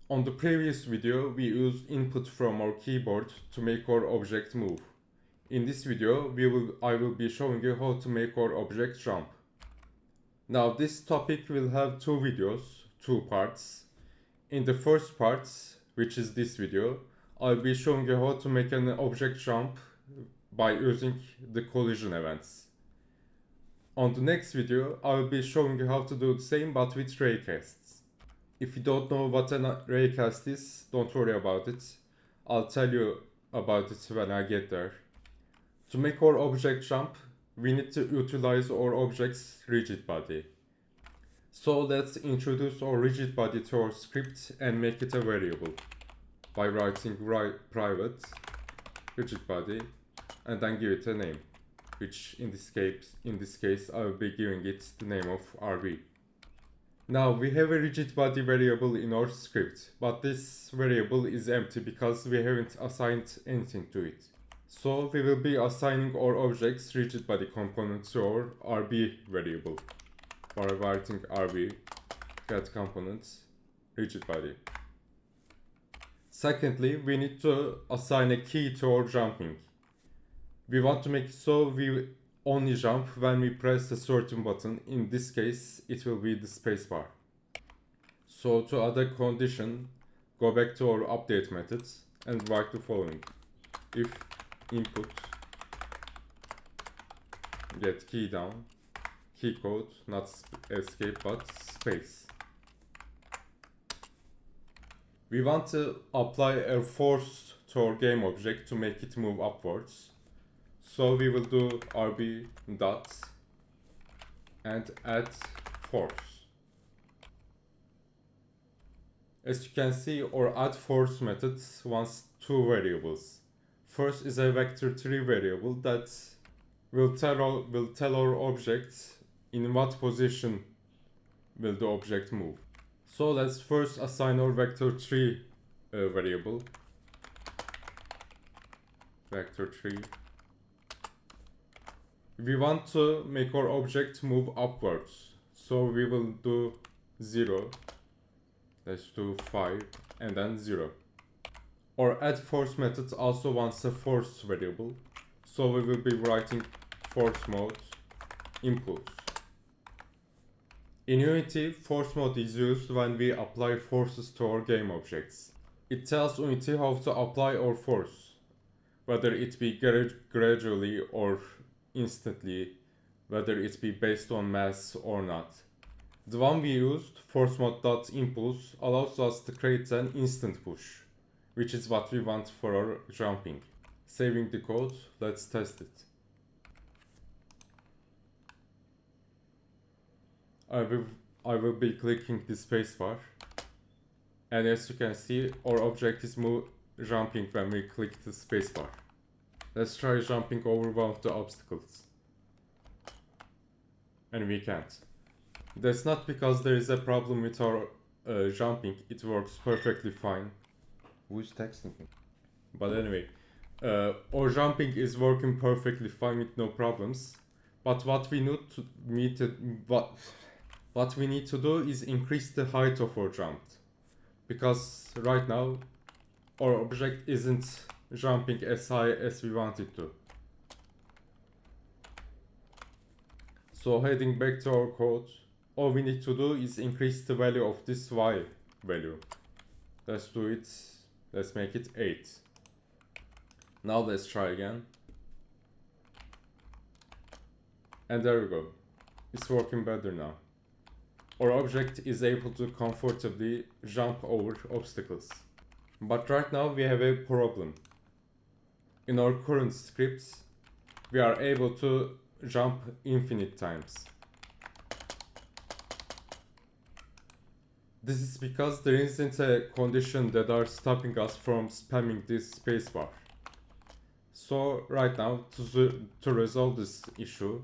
On the previous video, we used input from our keyboard to make our object move. In this video, I will be showing you how to make our object jump. Now this topic will have two videos, two parts. In the first part, which is this video, I'll be showing you how to make an object jump by using the collision events. On the next video, I will be showing you how to do the same but with raycasts. If you don't know what a raycast is, don't worry about it. I'll tell you about it when I get there. To make our object jump, we need to utilize our object's rigid body. So let's introduce our rigid body to our script and make it a variable by writing private rigid body and then give it a name, which in this case I will be giving it the name of RB. Now we have a rigid body variable in our script, but this variable is empty because we haven't assigned anything to it. So we will be assigning our object's rigid body component to our RB variable by writing RB get component rigid body. Secondly, we need to assign a key to our jumping. We want to make it so we only jump when we press a certain button. In this case, it will be the spacebar. So to add a condition, go back to our update methods and write the following. If input get key down, key code, not escape but space. We want to apply a force to our game object to make it move upwards. So we will do rb dot and add force. As you can see, our add force method wants two variables. First is a vector3 variable that will tell our object in what position will the object move. So let's first assign our vector3 variable. Vector3. We want to make our object move upwards. So we will do 0. Let's do 5 and then 0. Our add force method also wants a force variable. So we will be writing force mode impulse. In Unity, force mode is used when we apply forces to our game objects. It tells Unity how to apply our force, whether it be gradually or instantly, whether it be based on mass or not. The one we used, force mode.impulse, allows us to create an instant push, which is what we want for our jumping. Saving the code, let's test it. I will be clicking the spacebar, and as you can see, our object is jumping when we click the spacebar. Let's try jumping over one of the obstacles. And we can't. That's not because there is a problem with our jumping, it works perfectly fine. Who's texting me? But anyway, our jumping is working perfectly fine with no problems. But what we need to do is increase the height of our jump. Because right now, our object isn't jumping as high as we want it to. So heading back to our code, all we need to do is increase the value of this y value. Let's do it, let's make it 8. Now let's try again. And there we go. It's working better now. Our object is able to comfortably jump over obstacles. But right now we have a problem. In our current scripts, we are able to jump infinite times. This is because there isn't a condition that are stopping us from spamming this spacebar. So right now, to resolve this issue,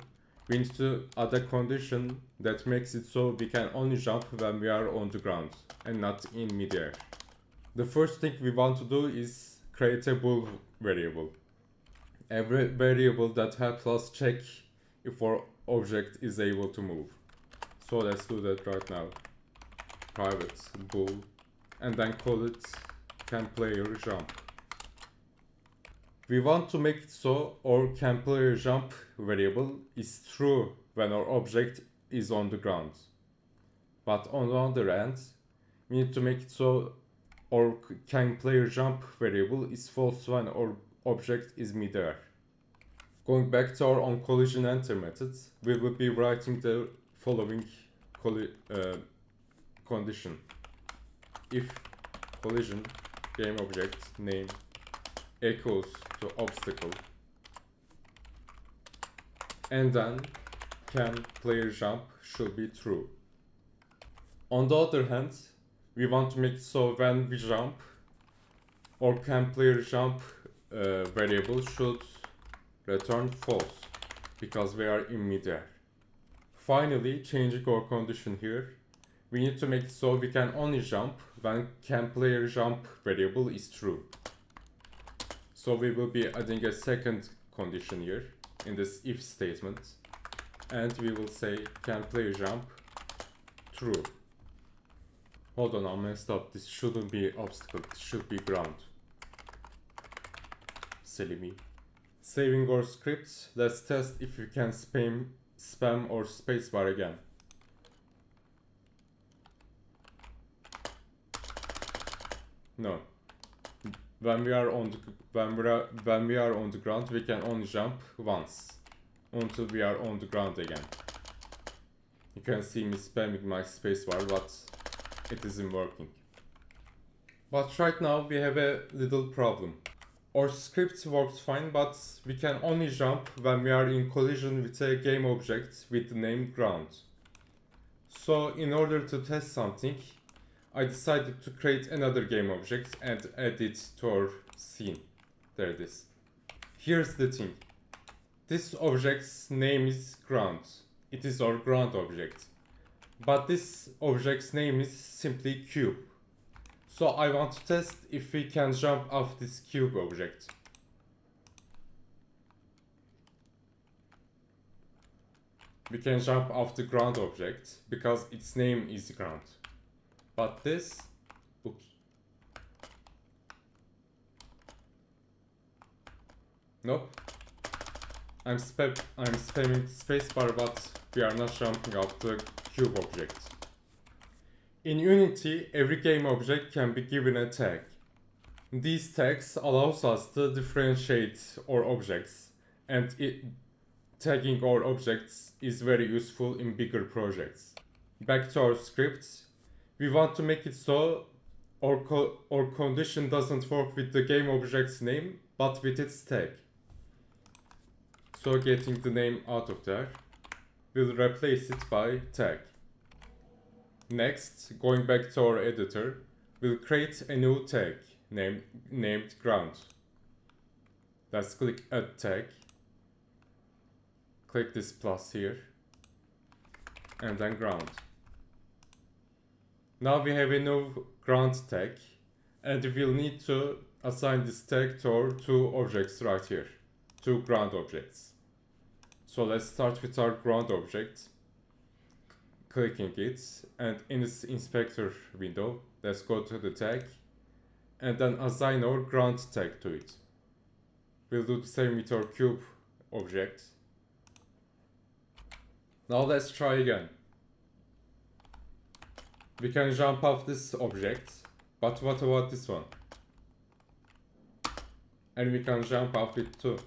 we need to add a condition that makes it so we can only jump when we are on the ground and not in midair. The first thing we want to do is create a bool variable. A variable that helps us check if our object is able to move. So let's do that right now. Private bool and then call it canPlayerJump. We want to make it so our canPlayerJump variable is true when our object is on the ground. But on the other hand, we need to make it so our canPlayerJump variable is false when our object is midair. Going back to our onCollisionEnter method, we will be writing the following condition. If collision GameObject name equals to obstacle, and then canPlayerJump should be true. On the other hand, we want to make it so when we jump, our canPlayerJump variable should return false because we are in midair. Finally, changing our condition here, we need to make it so we can only jump when canPlayerJump variable is true. So we will be adding a second condition here in this if statement, and we will say canPlayerJump true. Hold on, I messed up. This shouldn't be obstacle, it should be ground. Silly me. Saving our script, let's test if we can spam or spacebar again. No. When we are on the ground, we can only jump once until we are on the ground again. You can see me spamming my spacebar, but it isn't working. But right now we have a little problem. Our script works fine, but we can only jump when we are in collision with a game object with the name ground. So in order to test something, I decided to create another game object and add it to our scene. There it is. Here's the thing. This object's name is ground. It is our ground object. But this object's name is simply cube. So I want to test if we can jump off this cube object. We can jump off the ground object because its name is ground. But this, oops. Nope. I'm spamming spacebar, but we are not jumping off the cube object. In Unity, every game object can be given a tag. These tags allows us to differentiate our objects, and tagging our objects is very useful in bigger projects. Back to our script. We want to make it so our condition doesn't work with the game object's name, but with its tag. So getting the name out of there, we'll replace it by tag. Next, going back to our editor, we'll create a new tag named ground. Let's click add tag. Click this plus here, and then ground. Now we have a new ground tag, and we'll need to assign this tag to our two objects right here, two ground objects. So let's start with our ground object, clicking it, and in this inspector window, let's go to the tag, and then assign our ground tag to it. We'll do the same with our cube object. Now let's try again. We can jump off this object, but what about this one? And we can jump off it too.